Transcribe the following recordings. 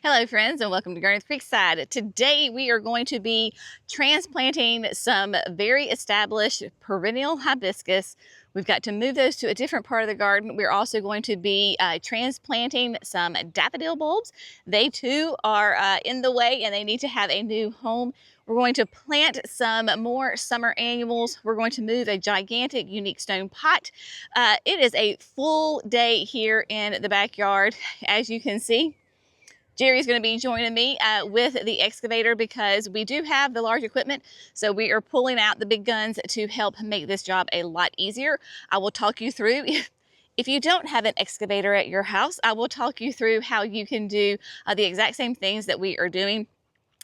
Hello friends and welcome to Garden with Creekside. Today we are going to be transplanting some very established perennial hibiscus. We've got to move those to a different part of the garden. We're also going to be transplanting some daffodil bulbs. They too are in the way and they need to have a new home. We're going to plant some more summer annuals. We're going to move a gigantic unique stone pot. It is a full day here in the backyard, as you can see. Jerry's going to be joining me with the excavator because we do have the large equipment. So we are pulling out the big guns to help make this job a lot easier. I will talk you through, if you don't have an excavator at your house, I will talk you through how you can do the exact same things that we are doing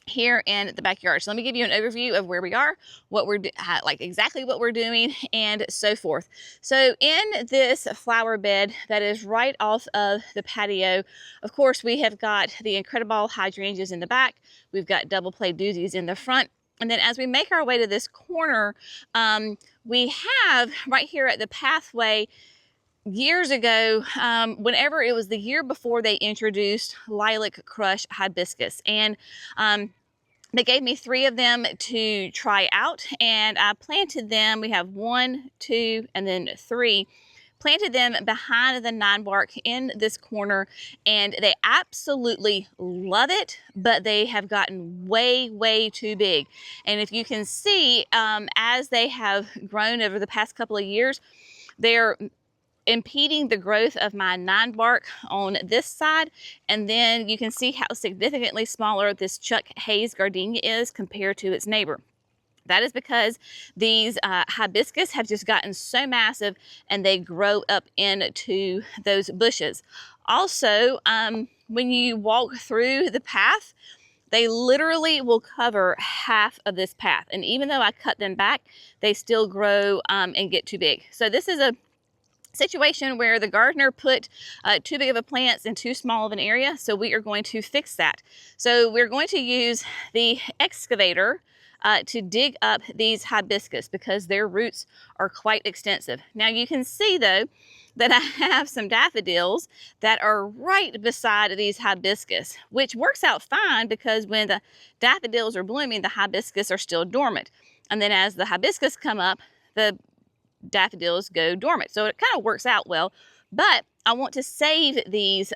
here in the backyard. So let me give you an overview of where we are, what we're like exactly what we're doing and so forth. So in this flower bed that is right off of the patio, of course we have got the incredible hydrangeas in the back. We've got double play doozies in the front. And then as we make our way to this corner, we have right here at the pathway, years ago, whenever it was the year before they introduced lilac crush hibiscus, and they gave me 3 of them to try out, and I planted them. We have 1, 2, and then 3. Planted them behind the 9 bark in this corner, and they absolutely love it, but they have gotten way too big. And if you can see, as they have grown over the past couple of years, they're impeding the growth of my 9 bark on this side, and then you can see how significantly smaller this Chuck Hayes gardenia is compared to its neighbor. That is because these hibiscus have just gotten so massive and they grow up into those bushes. Also, when you walk through the path, they literally will cover half of this path, and even though I cut them back, they still grow and get too big. So this is a situation where the gardener put too big of a plants in too small of an area, so we are going to fix that. So we're going to use the excavator to dig up these hibiscus because their roots are quite extensive. Now you can see though that I have some daffodils that are right beside these hibiscus, which works out fine because when the daffodils are blooming, the hibiscus are still dormant. And then as the hibiscus come up, the daffodils go dormant. So it kind of works out well, but I want to save these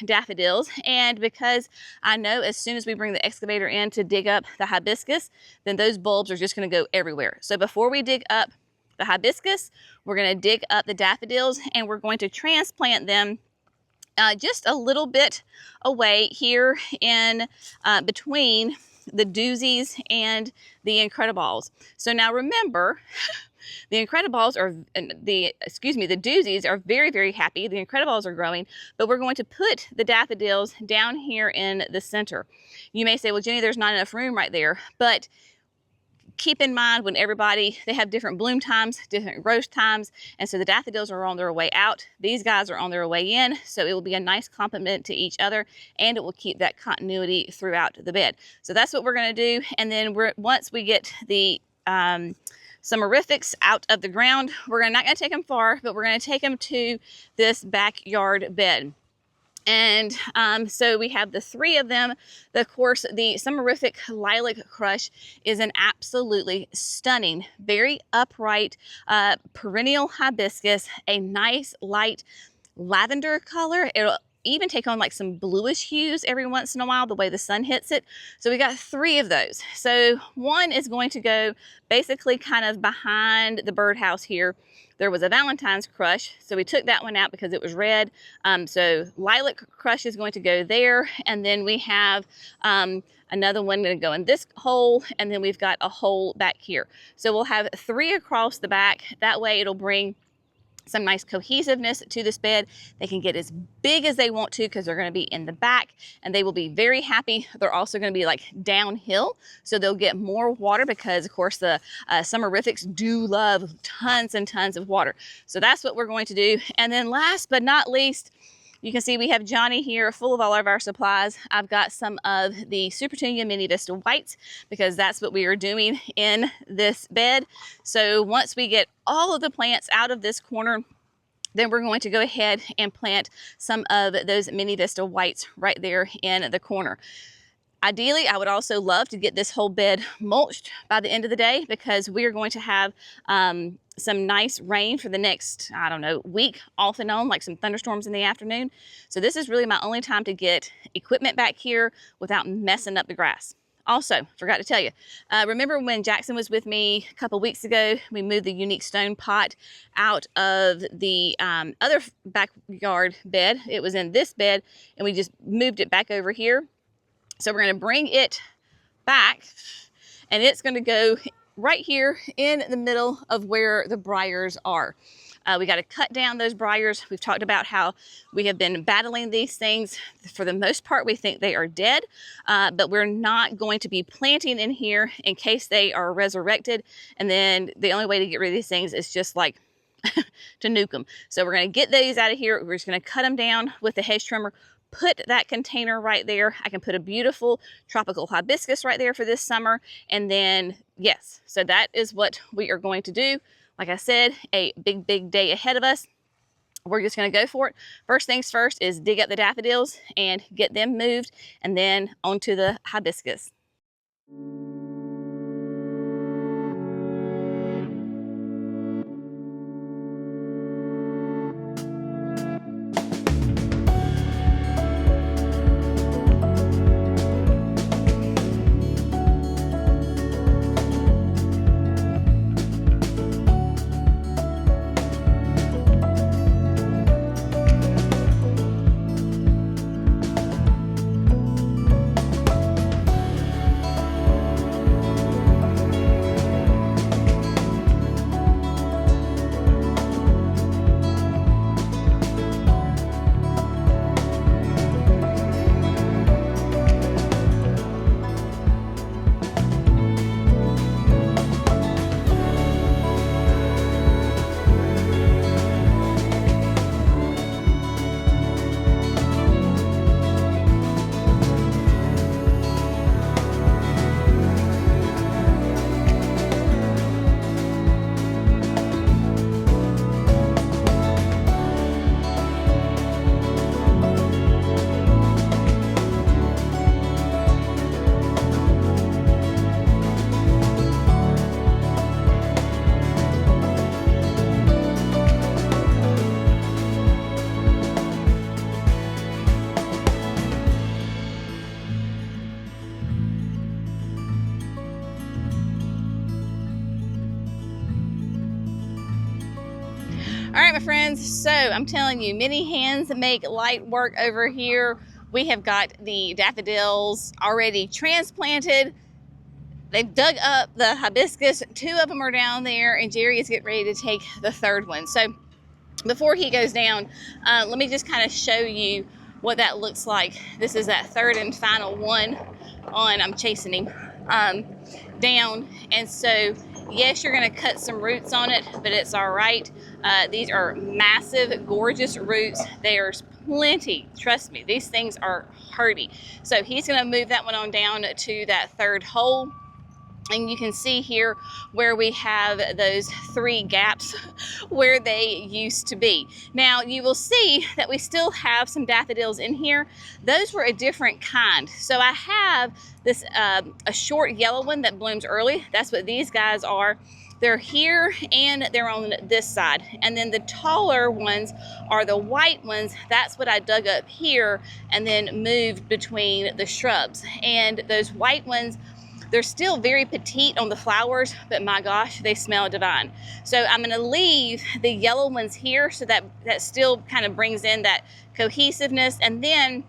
daffodils, and because I know as soon as we bring the excavator in to dig up the hibiscus, then those bulbs are just going to go everywhere. So before we dig up the hibiscus, we're going to dig up the daffodils, and we're going to transplant them just a little bit away here in between the doozies and the incredibles. So now remember, the incredibles are, the doozies are very happy. The incredibles are growing, but we're going to put the daffodils down here in the center. You may say, well, Jenny, there's not enough room right there, but keep in mind when they have different bloom times, different growth times, and so the daffodils are on their way out. These guys are on their way in, so it will be a nice complement to each other, and it will keep that continuity throughout the bed. So that's what we're going to do, and then once we get the summerifics out of the ground, we're not going to take them far, but we're going to take them to this backyard bed. And so we have the 3 of them. Of course, the summerific lilac crush is an absolutely stunning, very upright perennial hibiscus, a nice light lavender color. It'll even take on like some bluish hues every once in a while, the way the sun hits it. So we got 3 of those. So one is going to go basically kind of behind the birdhouse here. There was a Valentine's crush, so we took that one out because it was red. So lilac crush is going to go there, and then we have another one going to go in this hole, and then we've got a hole back here. So we'll have 3 across the back. That way it'll bring some nice cohesiveness to this bed. They can get as big as they want to because they're going to be in the back, and they will be very happy. They're also going to be like downhill, so they'll get more water because of course the summerifics do love tons and tons of water. So that's what we're going to do. And then last but not least, you can see we have Johnny here full of all of our supplies. I've got some of the Supertunia Mini Vista Whites because that's what we are doing in this bed. So once we get all of the plants out of this corner, then we're going to go ahead and plant some of those mini Vista whites right there in the corner. Ideally, I would also love to get this whole bed mulched by the end of the day, because we are going to have some nice rain for the next, I don't know, week off and on, like some thunderstorms in the afternoon. So this is really my only time to get equipment back here without messing up the grass. Also, forgot to tell you, remember when Jackson was with me a couple weeks ago, we moved the unique stone pot out of the other backyard bed. It was in this bed, and we just moved it back over here. So we're going to bring it back, and it's going to go right here in the middle of where the briars are. We got to cut down those briars. We've talked about how we have been battling these things. For the most part, we think they are dead, but we're not going to be planting in here in case they are resurrected. And then the only way to get rid of these things is just like to nuke them. So we're going to get these out of here. We're just going to cut them down with the hedge trimmer. Put that container right there. I can put a beautiful tropical hibiscus right there for this summer. And then, yes, so that is what we are going to do. Like I said, a big day ahead of us. We're just going to go for it. First things first is dig up the daffodils and get them moved, and then onto the hibiscus. All right, my friends, so I'm telling you, many hands make light work over here. We have got the daffodils already transplanted. They've dug up the hibiscus. 2 of them are down there, and Jerry is getting ready to take the 3rd one. So before he goes down, let me just kind of show you what that looks like. This is that 3rd and final one on, I'm chasing him, down. And so, yes, you're gonna cut some roots on it, but it's all right. These are massive, gorgeous roots. There's plenty, trust me, these things are hardy. So he's gonna move that one on down to that 3rd hole. And you can see here where we have those 3 gaps where they used to be. Now you will see that we still have some daffodils in here. Those were a different kind. So I have this a short yellow one that blooms early. That's what these guys are. They're here and they're on this side. And then the taller ones are the white ones. That's what I dug up here and then moved between the shrubs. And those white ones, they're still very petite on the flowers, but my gosh, they smell divine. So I'm gonna leave the yellow ones here so that still kind of brings in that cohesiveness. And then,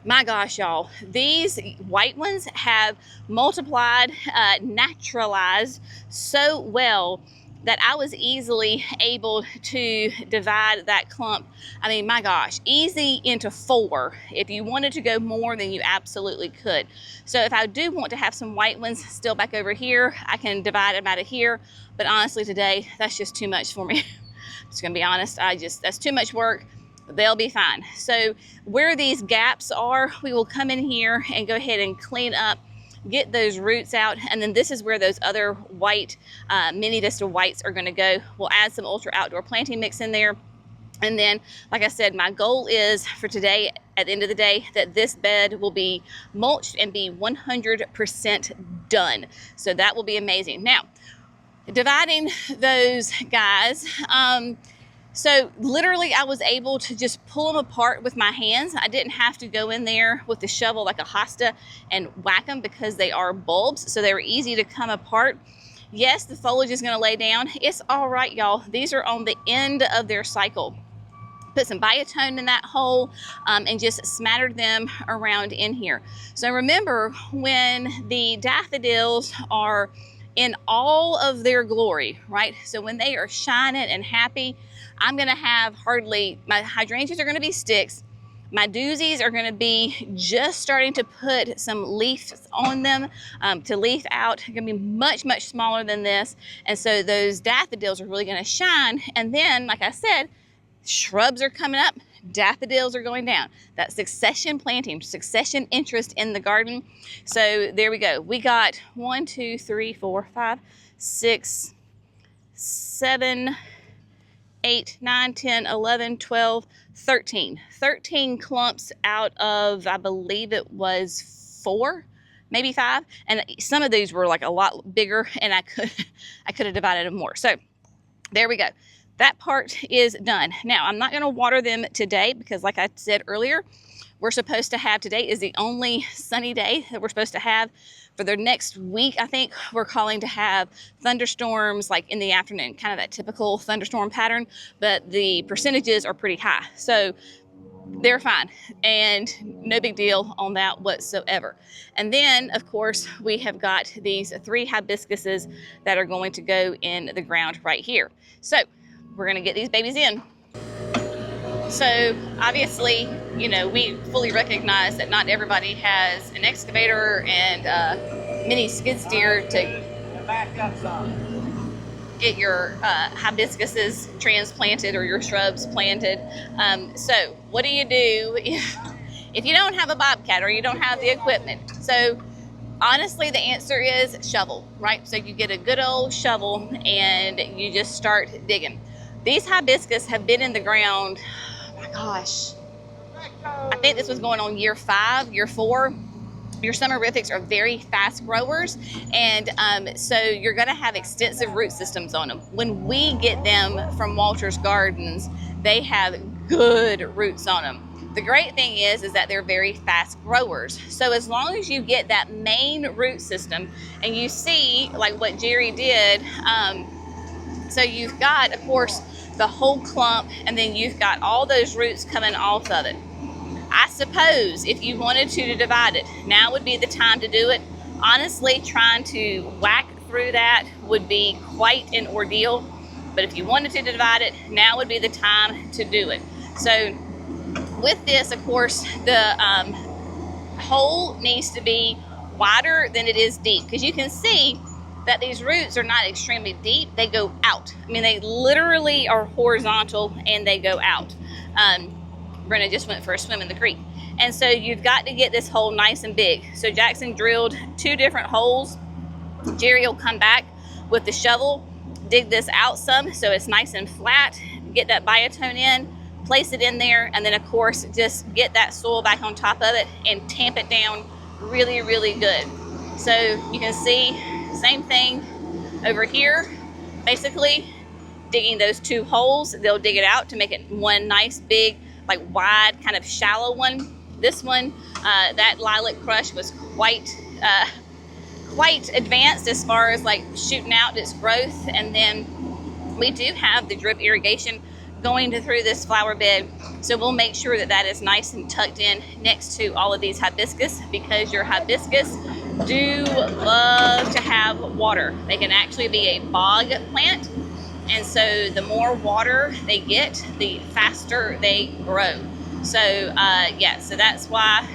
my gosh, y'all, these white ones have multiplied, naturalized so well that I was easily able to divide that clump. I mean, my gosh, easy into 4. If you wanted to go more, then you absolutely could. So if I do want to have some white ones still back over here, I can divide them out of here. But honestly, today, that's just too much for me. I'm just gonna be honest, that's too much work. They'll be fine. So where these gaps are, we will come in here and go ahead and clean up, get those roots out, and then this is where those other white mini Vista whites are going to go. We'll add some ultra outdoor planting mix in there, And then, like I said, my goal is for today, at the end of the day, that this bed will be mulched and be 100% done. So that will be amazing. Now, dividing those guys, so literally I was able to just pull them apart with my hands. I didn't have to go in there with the shovel like a hosta and whack them because they are bulbs, so they were easy to come apart. Yes, the foliage is going to lay down. It's all right, y'all. These are on the end of their cycle. Put some biotone in that hole and just smattered them around in here. So remember, when the daffodils are in all of their glory, right? So when they are shining and happy, I'm gonna have my hydrangeas are gonna be sticks. My doozies are gonna be just starting to put some leaves on them to leaf out. They're gonna be much, much smaller than this. And so those daffodils are really gonna shine. And then, like I said, shrubs are coming up, daffodils are going down. That's succession planting, succession interest in the garden. So there we go. We got 1, 2, 3, 4, 5, 6, 7, 8, 9, 10, 11, 12, 13. 13 clumps out of, I believe it was 4, maybe 5. And some of these were like a lot bigger, and I could have divided them more. So there we go. That part is done. Now, I'm not going to water them today because, like I said earlier, we're supposed to have, today is the only sunny day that we're supposed to have. For the next week, I think we're calling to have thunderstorms like in the afternoon, kind of that typical thunderstorm pattern, but the percentages are pretty high. So they're fine and no big deal on that whatsoever. And then, of course, we have got these 3 hibiscuses that are going to go in the ground right here. So we're gonna get these babies in. So obviously, you know, we fully recognize that not everybody has an excavator and a mini skid steer to get your hibiscuses transplanted or your shrubs planted. So what do you do if you don't have a bobcat or you don't have the equipment? So honestly, the answer is shovel, right? So you get a good old shovel and you just start digging. These hibiscus have been in the ground, oh my gosh, I think this was going on year 5, year 4. Your summerifics are very fast growers, and so you're gonna have extensive root systems on them. When we get them from Walter's Gardens, they have good roots on them. The great thing is that they're very fast growers. So as long as you get that main root system, and you see like what Jerry did, so you've got, of course, the whole clump, and then you've got all those roots coming off of it. I suppose if you wanted to divide it, now would be the time to do it. Honestly, trying to whack through that would be quite an ordeal. But if you wanted to divide it, now would be the time to do it. So with this, of course, the hole needs to be wider than it is deep, because you can see that these roots are not extremely deep. They go out. I mean, they literally are horizontal and they go out. Brenna just went for a swim in the creek. And so you've got to get this hole nice and big. So Jackson drilled 2 different holes. Jerry will come back with the shovel, dig this out some so it's nice and flat, get that biotone in, place it in there, and then of course just get that soil back on top of it and tamp it down really, really good. So you can see, same thing over here, basically digging those 2 holes. They'll dig it out to make it one nice big, like wide, kind of shallow one. This one, that lilac crush was quite advanced as far as like shooting out its growth. And then we do have the drip irrigation going through this flower bed, so we'll make sure that that is nice and tucked in next to all of these hibiscus, because your hibiscus do love to have water. They can actually be a bog plant, and so the more water they get, the faster they grow. So yeah, so that's why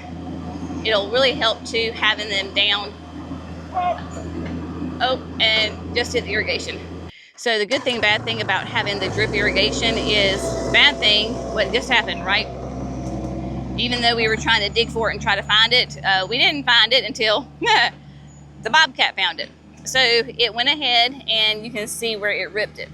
it'll really help too, having them down. Oh, and just hit the irrigation. So the good thing, bad thing about having the drip irrigation is, bad thing, what just happened, right? Even though we were trying to dig for it and try to find it, we didn't find it until the bobcat found it. So it went ahead and you can see where it ripped it.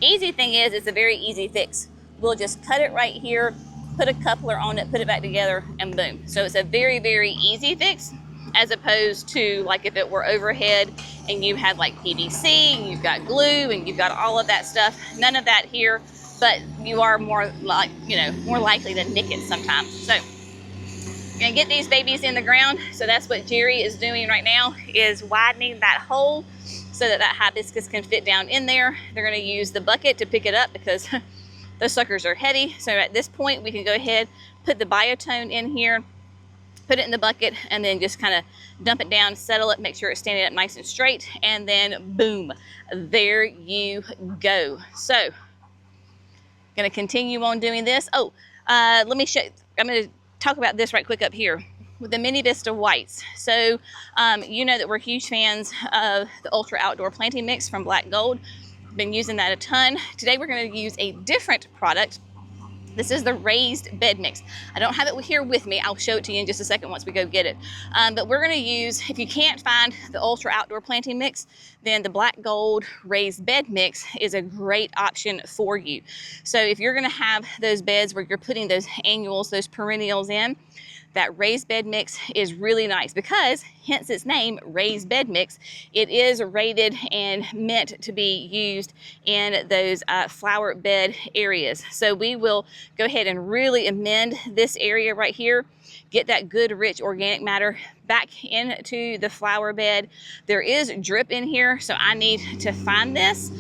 Easy thing is, it's a very easy fix. we'll just cut it right here, put a coupler on it, put it back together, and boom. So it's a very, very easy fix, as opposed to like if it were overhead and you had like PVC and you've got glue and you've got all of that stuff. None of that here, but you are more like, you know, more likely to nick it sometimes. So you're gonna get these babies in the ground. So that's what Jerry is doing right now, is widening that hole so that that hibiscus can fit down in there. They're gonna use the bucket to pick it up because those suckers are heavy. So at this point, we can go ahead, put the biotone in here, put it in the bucket, and then just kind of dump it down, settle it, make sure it's standing up nice and straight, and then boom, there you go. So, gonna continue on doing this. Oh, let me show, I'm gonna talk about this right quick up here with the Mini Vista Whites. So, you know that we're huge fans of the Ultra Outdoor Planting Mix from Black Gold. Been using that a ton. Today we're gonna use a different product. This is the raised bed mix. I don't have it here with me. I'll show it to you in just a second once we go get it. But we're gonna use, if you can't find the Ultra Outdoor Planting Mix, then the Black Gold raised bed mix is a great option for you. So if you're gonna have those beds where you're putting those annuals, those perennials in, that raised bed mix is really nice because, hence its name, raised bed mix. It is rated and meant to be used in those flower bed areas. So we will go ahead and really amend this area right here, get that good rich organic matter back into the flower bed. There is drip in here, so I need to find this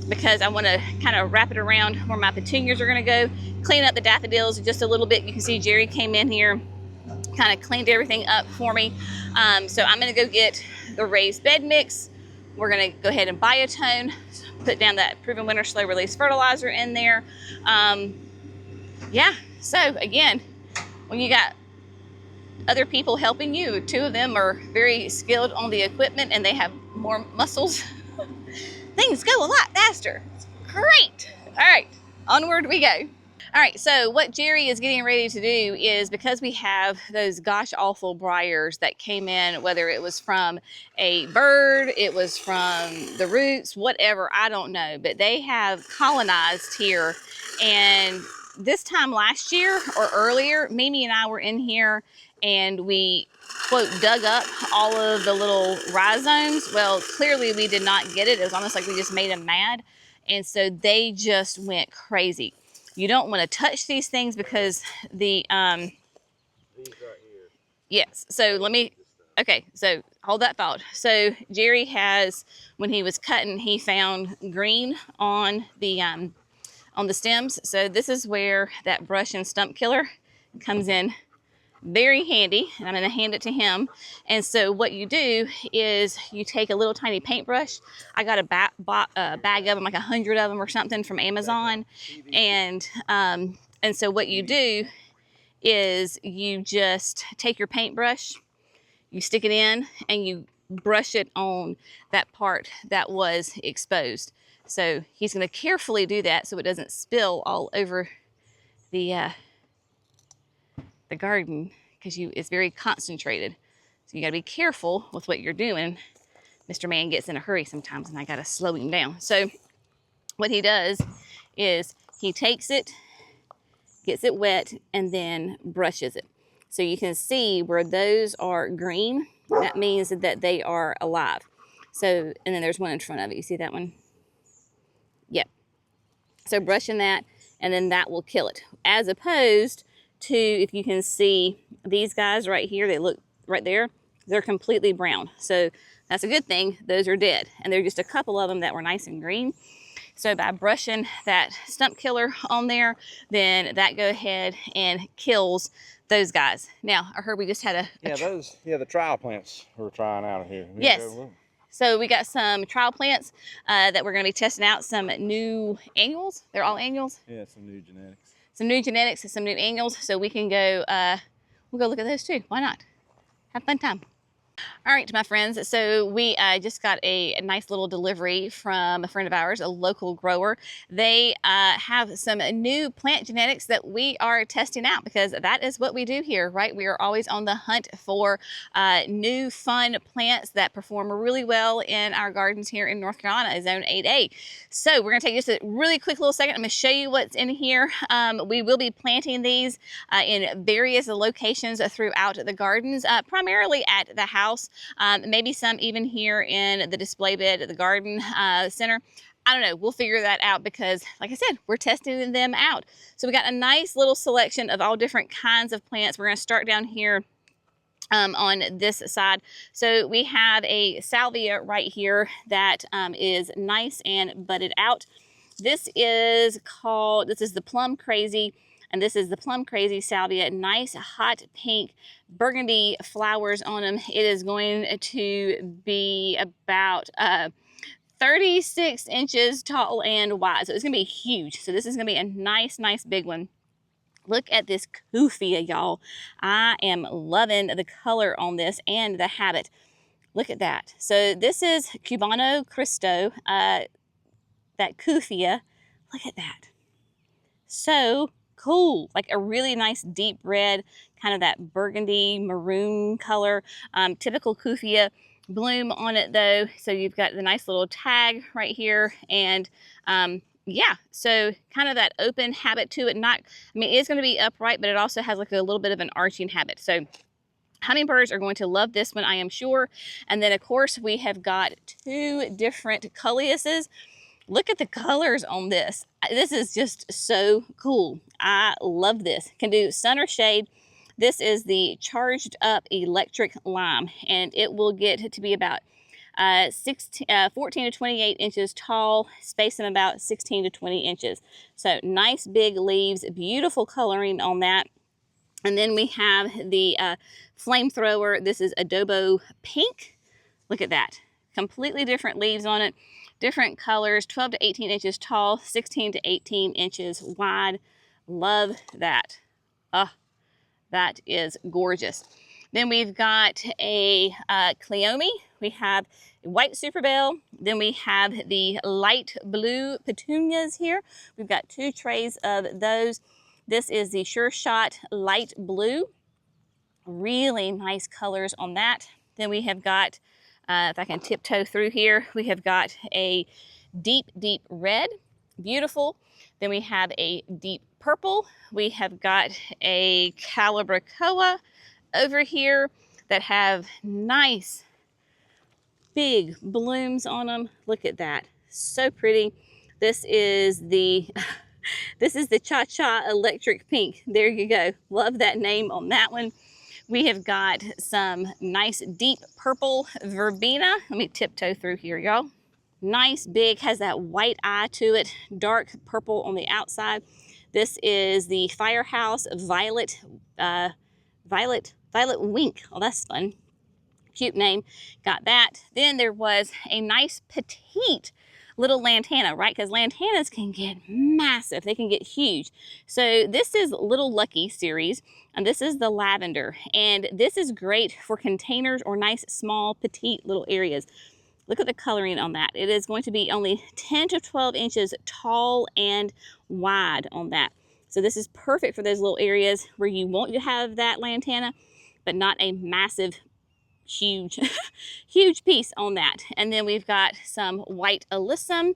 because I want to kind of wrap it around where my petunias are going to go. Clean up the daffodils just a little bit. You can see Jerry came in here, kind of cleaned everything up for me. So I'm going to go get the raised bed mix. We're going to go ahead and biotone, put down that Proven Winter Slow Release fertilizer in there. Yeah, so again, when you got other people helping you, two of them are very skilled on the equipment and they have more muscles, things go a lot faster. It's great. All right, onward we go. All right, so what Jerry is getting ready to do is, because we have those gosh awful briars that came in, whether it was from a bird, it was from the roots, whatever, I don't know, but they have colonized here. And this time last year or earlier, Mimi and I were in here and we, quote, dug up all of the little rhizomes. Well, clearly we did not get it. It was almost like we just made them mad. And so they just went crazy. You don't want to touch these things because the, These right here. yes, so let me, okay, so hold that thought. So Jerry has, when he was cutting, he found green on the stems. So this is where that brush and stump killer comes in very handy, and I'm going to hand it to him. And so what you do is you take a little tiny paintbrush. I got a bag of them, like 100 of them or something from Amazon. And so what you do is you just take your paintbrush, you stick it in, and you brush it on that part that was exposed. So he's going to carefully do that so it doesn't spill all over the garden, because it's very concentrated. So you got to be careful with what you're doing. Mr. Man gets in a hurry sometimes and I got to slow him down. So what he does is he takes it, gets it wet, and then brushes it. So you can see where those are green, that means that they are alive. So, and then there's one in front of it. You see that one? Yep. So brushing that, and then that will kill it. As opposed to, if you can see these guys right here, they look right there, they're completely brown. So that's a good thing. Those are dead. And there are just a couple of them that were nice and green. So by brushing that stump killer on there, then that go ahead and kills those guys. Now, I heard we just had the trial plants we're trying out here. Yes. So we got some trial plants that we're going to be testing out, some new annuals. They're all annuals? Yeah, some new genetics. Some new genetics and some new annuals. So we can go, we'll go look at those too. Why not? Have a fun time. All right, my friends. So we just got a nice little delivery from a friend of ours, a local grower. They have some new plant genetics that we are testing out because that is what we do here, right? We are always on the hunt for new, fun plants that perform really well in our gardens here in North Carolina, Zone 8A. So we're going to take just a really quick little second. I'm going to show you what's in here. We will be planting these in various locations throughout the gardens, primarily at the house. Maybe some even here in the display bed at the garden center. I don't know. We'll figure that out because, like I said, we're testing them out. So we got a nice little selection of all different kinds of plants. We're going to start down here on this side. So we have a salvia right here that is nice and budded out. This is the Plum Crazy. And this is the Plum Crazy salvia. Nice, hot pink burgundy flowers on them. It is going to be about 36 inches tall and wide. So it's going to be huge. So this is going to be a nice, nice big one. Look at this Kufia, y'all. I am loving the color on this and the habit. Look at that. So this is Cubano Cristo, that Kufia. Look at that. So cool, like a really nice deep red, kind of that burgundy maroon color. Typical Kufia bloom on it though. So you've got the nice little tag right here, and yeah, so kind of that open habit to it. It's going to be upright, but it also has like a little bit of an arching habit. So hummingbirds are going to love this one, I am sure. And then of course we have got two different Culeuses. Look at the colors on this. This is just so cool. I love this. Can do sun or shade. This is the charged up electric lime, and it will get to be about 14 to 28 inches tall, space them about 16 to 20 inches. So nice big leaves, beautiful coloring on that. And then we have the flamethrower. This is adobo pink. Look at that. Completely different leaves on it. Different colors, 12 to 18 inches tall, 16 to 18 inches wide. Love that. That is gorgeous. Then we've got a Cleome. We have white Superbell. Then we have the light blue petunias here. We've got two trays of those. This is the Sure Shot light blue. Really nice colors on that. Then we have got, if I can tiptoe through here, we have got a deep, deep red. Beautiful. Then we have a deep purple. We have got a Calibrachoa over here that have nice big blooms on them. Look at that. So pretty. This is the Cha-Cha Electric Pink. There you go. Love that name on that one. We have got some nice deep purple verbena. Let me tiptoe through here, y'all. Nice big, has that white eye to it, dark purple on the outside. This is the Firehouse Violet, Violet Wink. Oh, that's fun. Cute name. Got that. Then there was a nice petite little lantana, right? Because lantanas can get massive. They can get huge. So this is Little Lucky series, and this is the lavender. And this is great for containers or nice, small, petite little areas. Look at the coloring on that. It is going to be only 10 to 12 inches tall and wide on that. So this is perfect for those little areas where you want to have that lantana, but not a massive, huge, huge piece on that. And then we've got some white alyssum.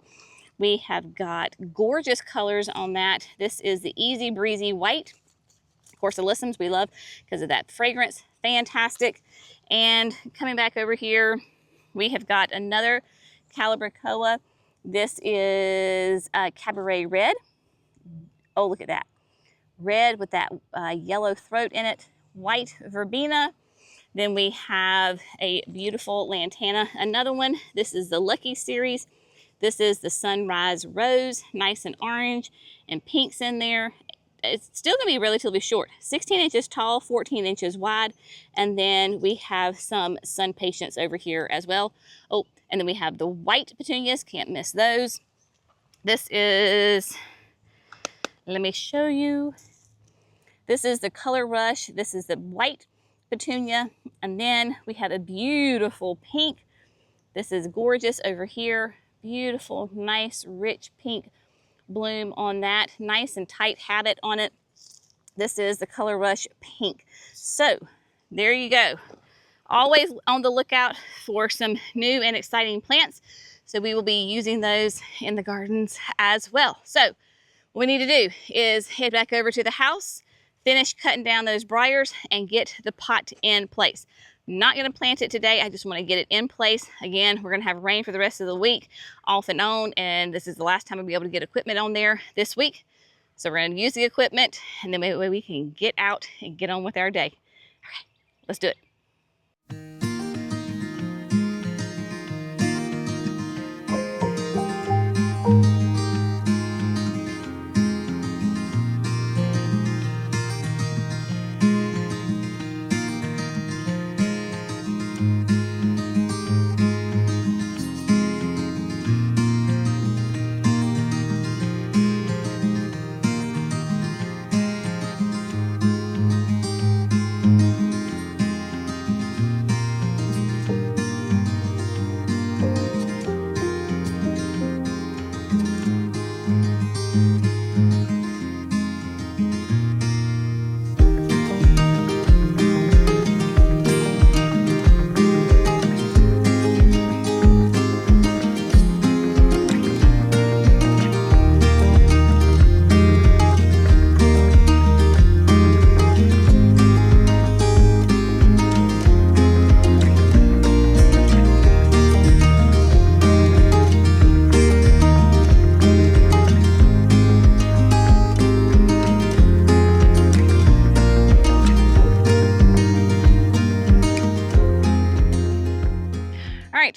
We have got gorgeous colors on that. This is the Easy Breezy White. Of course, alyssums we love because of that fragrance. Fantastic. And coming back over here, we have got another Calibrachoa. This is Cabaret Red. Oh, look at that. Red with that yellow throat in it. White verbena. Then we have a beautiful lantana. Another one. This is the Lucky series. This is the Sunrise Rose. Nice and orange and pinks in there. It's still going to be relatively short. 16 inches tall, 14 inches wide. And then we have some Sun Patience over here as well. Oh, and then we have the white petunias. Can't miss those. This is, let me show you. This is the Color Rush. This is the white petunia. And then we have a beautiful pink. This is gorgeous over here. Beautiful, nice, rich pink bloom on that. Nice and tight habit on it. This is the Color Rush Pink. So there you go. Always on the lookout for some new and exciting plants. So we will be using those in the gardens as well. So what we need to do is head back over to the house, finish cutting down those briars, and get the pot in place. Not going to plant it today. I just want to get it in place. Again, we're going to have rain for the rest of the week, off and on, and this is the last time we'll be able to get equipment on there this week. So we're going to use the equipment, and then maybe we can get out and get on with our day. All right, let's do it.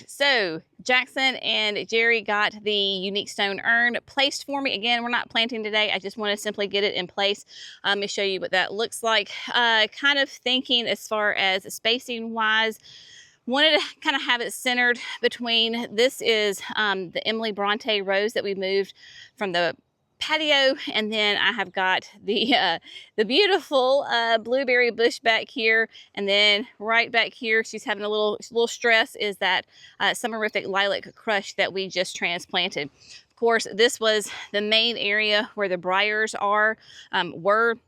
So Jackson and Jerry got the unique stone urn placed for me. Again, we're not planting today. I just want to simply get it in place. Let me show you what that looks like. Kind of thinking as far as spacing wise, wanted to kind of have it centered between, this is the Emily Bronte rose that we moved from the patio, and then I have got the beautiful blueberry bush back here, and then right back here she's having a little stress, is that summerific lilac crush that we just transplanted. Of course, this was the main area where the briars were.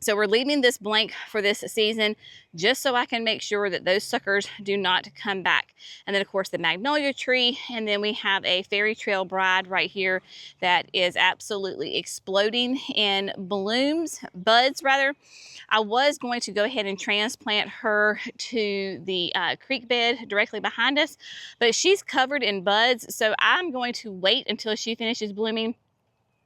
So we're leaving this blank for this season just so I can make sure that those suckers do not come back. And then of course the magnolia tree, and then we have a fairy trail bride right here that is absolutely exploding in buds rather. I was going to go ahead and transplant her to the creek bed directly behind us, but she's covered in buds, so I'm going to wait until she finishes blooming,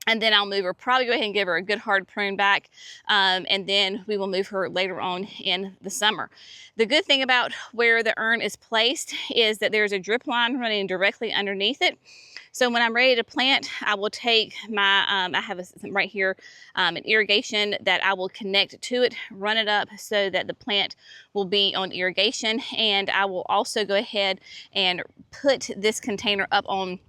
and then I'll move her, probably go ahead and give her a good hard prune back, and then we will move her later on in the summer. The good thing about where the urn is placed is that there's a drip line running directly underneath it. So when I'm ready to plant, I will take my, I have right here, an irrigation that I will connect to it, run it up so that the plant will be on irrigation, and I will also go ahead and put this container up on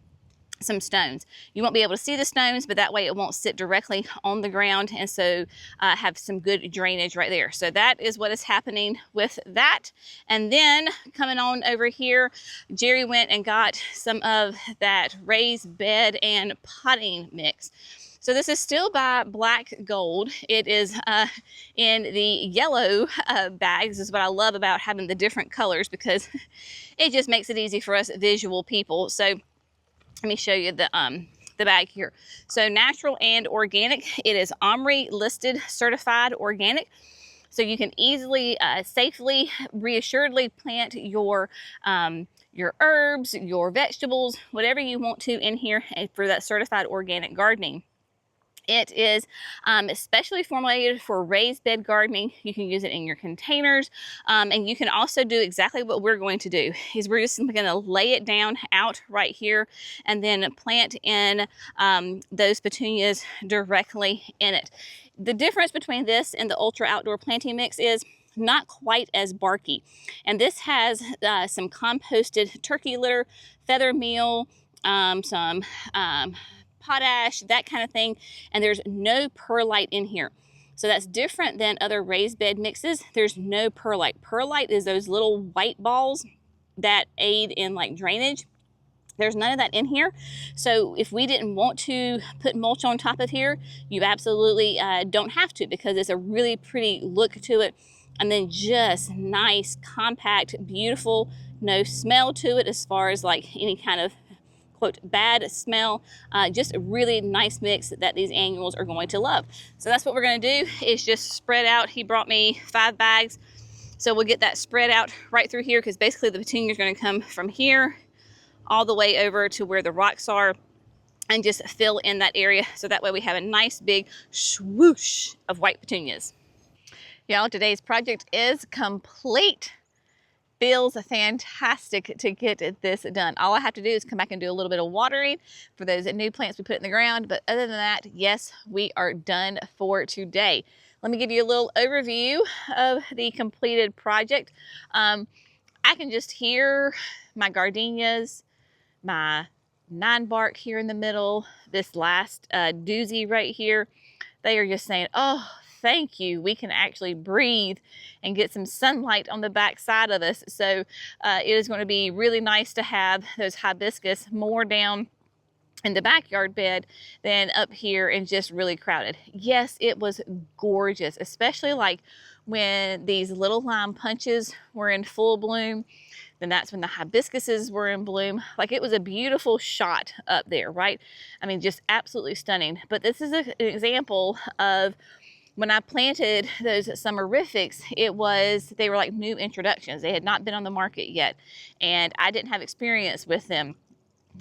some stones. You won't be able to see the stones, but that way it won't sit directly on the ground, and so have some good drainage right there. So that is what is happening with that. And then coming on over here, Jerry went and got some of that raised bed and potting mix. So this is still by Black Gold. It is in the yellow bags. This is what I love about having the different colors, because it just makes it easy for us visual people. So let me show you the bag here. So natural and organic. It is OMRI listed, certified organic. So you can easily, safely, reassuredly plant your herbs, your vegetables, whatever you want to in here for that certified organic gardening. It is especially formulated for raised bed gardening. You can use it in your containers, and you can also do exactly what we're going to do. Is we're just going to lay it down out right here and then plant in those petunias directly in it. The difference between this and the Ultra Outdoor Planting Mix is not quite as barky, and this has some composted turkey litter, feather meal, some potash, that kind of thing, and there's no perlite in here. So that's different than other raised bed mixes. There's no perlite. Perlite is those little white balls that aid in like drainage. There's none of that in here. So if we didn't want to put mulch on top of here, you absolutely don't have to, because it's a really pretty look to it. And then just nice, compact, beautiful, no smell to it as far as like any kind of quote bad smell. Just a really nice mix that these annuals are going to love. So that's what we're going to do, is just spread out. He brought me 5 bags. So we'll get that spread out right through here, because basically the petunia is going to come from here all the way over to where the rocks are, and just fill in that area, so that way we have a nice big swoosh of white petunias. Y'all, today's project is complete. Feels fantastic to get this done. All I have to do is come back and do a little bit of watering for those new plants we put in the ground, but other than that, yes, we are done for today. Let me give you a little overview of the completed project. I can just hear my gardenias, my 9-bark here in the middle, this last doozy right here. They are just saying, oh, thank you. We can actually breathe and get some sunlight on the back side of us. So it is going to be really nice to have those hibiscus more down in the backyard bed than up here and just really crowded. Yes, it was gorgeous, especially like when these little lime punches were in full bloom. Then that's when the hibiscuses were in bloom. Like, it was a beautiful shot up there, right? I mean, just absolutely stunning. But this is an example of when I planted those summerifics, they were like new introductions. They had not been on the market yet, and I didn't have experience with them.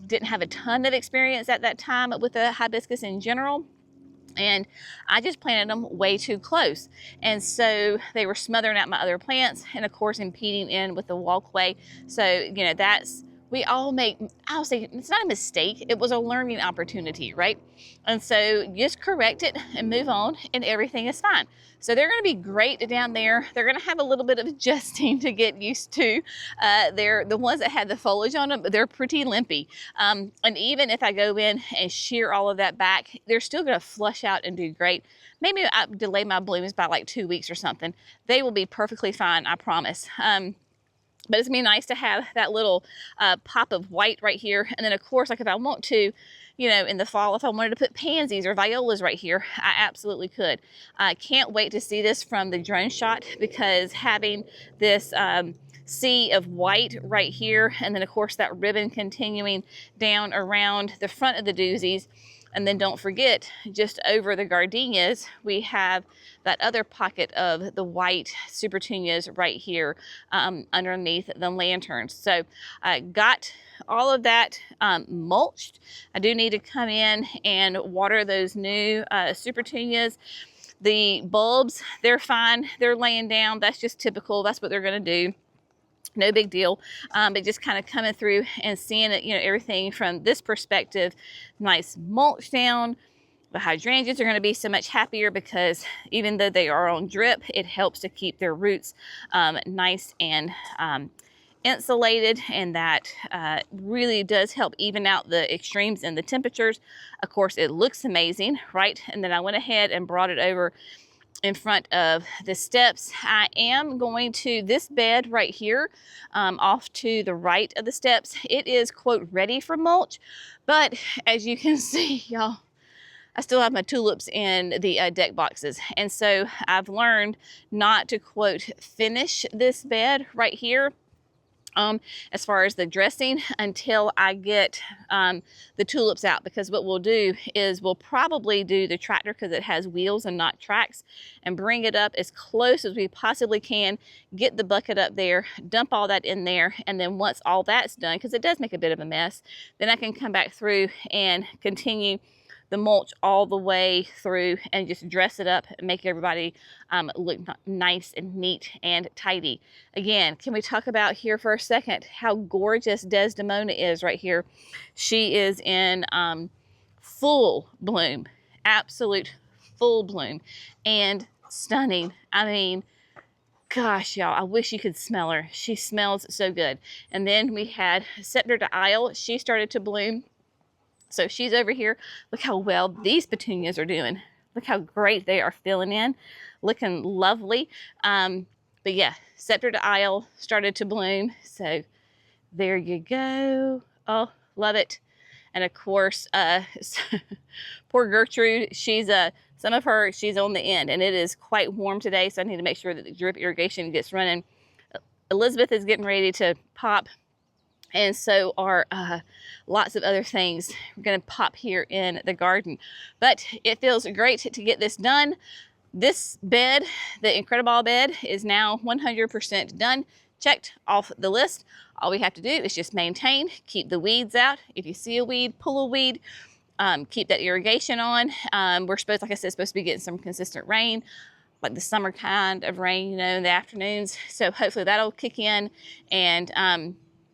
Didn't have a ton of experience at that time with the hibiscus in general. And I just planted them way too close. And so they were smothering out my other plants, and of course impeding in with the walkway. So, you know, I'll say it's not a mistake. It was a learning opportunity, right? And so just correct it and move on, and everything is fine. So they're going to be great down there. They're going to have a little bit of adjusting to get used to. They're the ones that had the foliage on them, but they're pretty limpy. And even if I go in and shear all of that back, they're still going to flush out and do great. Maybe I delay my blooms by like 2 weeks or something. They will be perfectly fine, I promise. But it's gonna be nice to have that little pop of white right here. And then of course, like if I want to, you know, in the fall, if I wanted to put pansies or violas right here, I absolutely could. I can't wait to see this from the drone shot, because having this sea of white right here, and then of course that ribbon continuing down around the front of the doozies. And then don't forget, just over the gardenias, we have that other pocket of the white supertunias right here underneath the lanterns. So I got all of that mulched. I do need to come in and water those new supertunias. The bulbs, they're fine. They're laying down. That's just typical. That's what they're going to do. No big deal, but just kind of coming through and seeing it, you know, everything from this perspective. Nice mulch down. The hydrangeas are going to be so much happier, because even though they are on drip, it helps to keep their roots nice and insulated, and that really does help even out the extremes in the temperatures. Of course, it looks amazing, right? And then I went ahead and brought it over in front of the steps. I am going to this bed right here, off to the right of the steps. It is, quote, ready for mulch, but as you can see, y'all, I still have my tulips in the deck boxes. And so I've learned not to, quote, finish this bed right here as far as the dressing until I get the tulips out, because what we'll do is we'll probably do the tractor, because it has wheels and not tracks, and bring it up as close as we possibly can, get the bucket up there, dump all that in there, and then once all that's done, because it does make a bit of a mess, then I can come back through and continue the mulch all the way through and just dress it up and make everybody look nice and neat and tidy. Again, can we talk about here for a second how gorgeous Desdemona is right here? She is in full bloom, absolute full bloom, and stunning. I mean, gosh, y'all, I wish you could smell her. She smells so good. And then we had Scepter to Isle. She started to bloom. So she's over here. Look how well these petunias are doing. Look how great they are filling in, looking lovely. But yeah, Scepter to Isle started to bloom. So there you go. Oh, love it. And of course, poor Gertrude, she's she's on the end, and it is quite warm today, so I need to make sure that the drip irrigation gets running. Elizabeth is getting ready to pop, and so are lots of other things we're going to pop here in the garden. But it feels great to get this done. This bed, the Incredible bed, is now 100% done. Checked off the list. All we have to do is just maintain, keep the weeds out. If you see a weed, pull a weed. Keep that irrigation on. We're supposed, like I said, supposed to be getting some consistent rain, like the summer kind of rain, you know, in the afternoons. So hopefully that'll kick in, and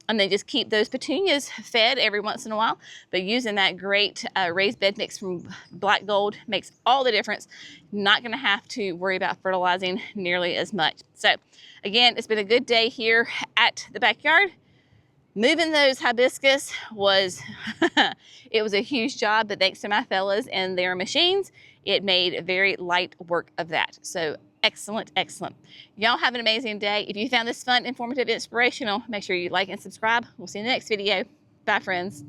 then just keep those petunias fed every once in a while. But using that great raised bed mix from Black Gold makes all the difference. Not going to have to worry about fertilizing nearly as much. So again, it's been a good day here at the backyard. Moving those hibiscus was, it was a huge job, but thanks to my fellas and their machines, it made very light work of that. So excellent, excellent. Y'all have an amazing day. If you found this fun, informative, inspirational, make sure you like and subscribe. We'll see you in the next video. Bye, friends.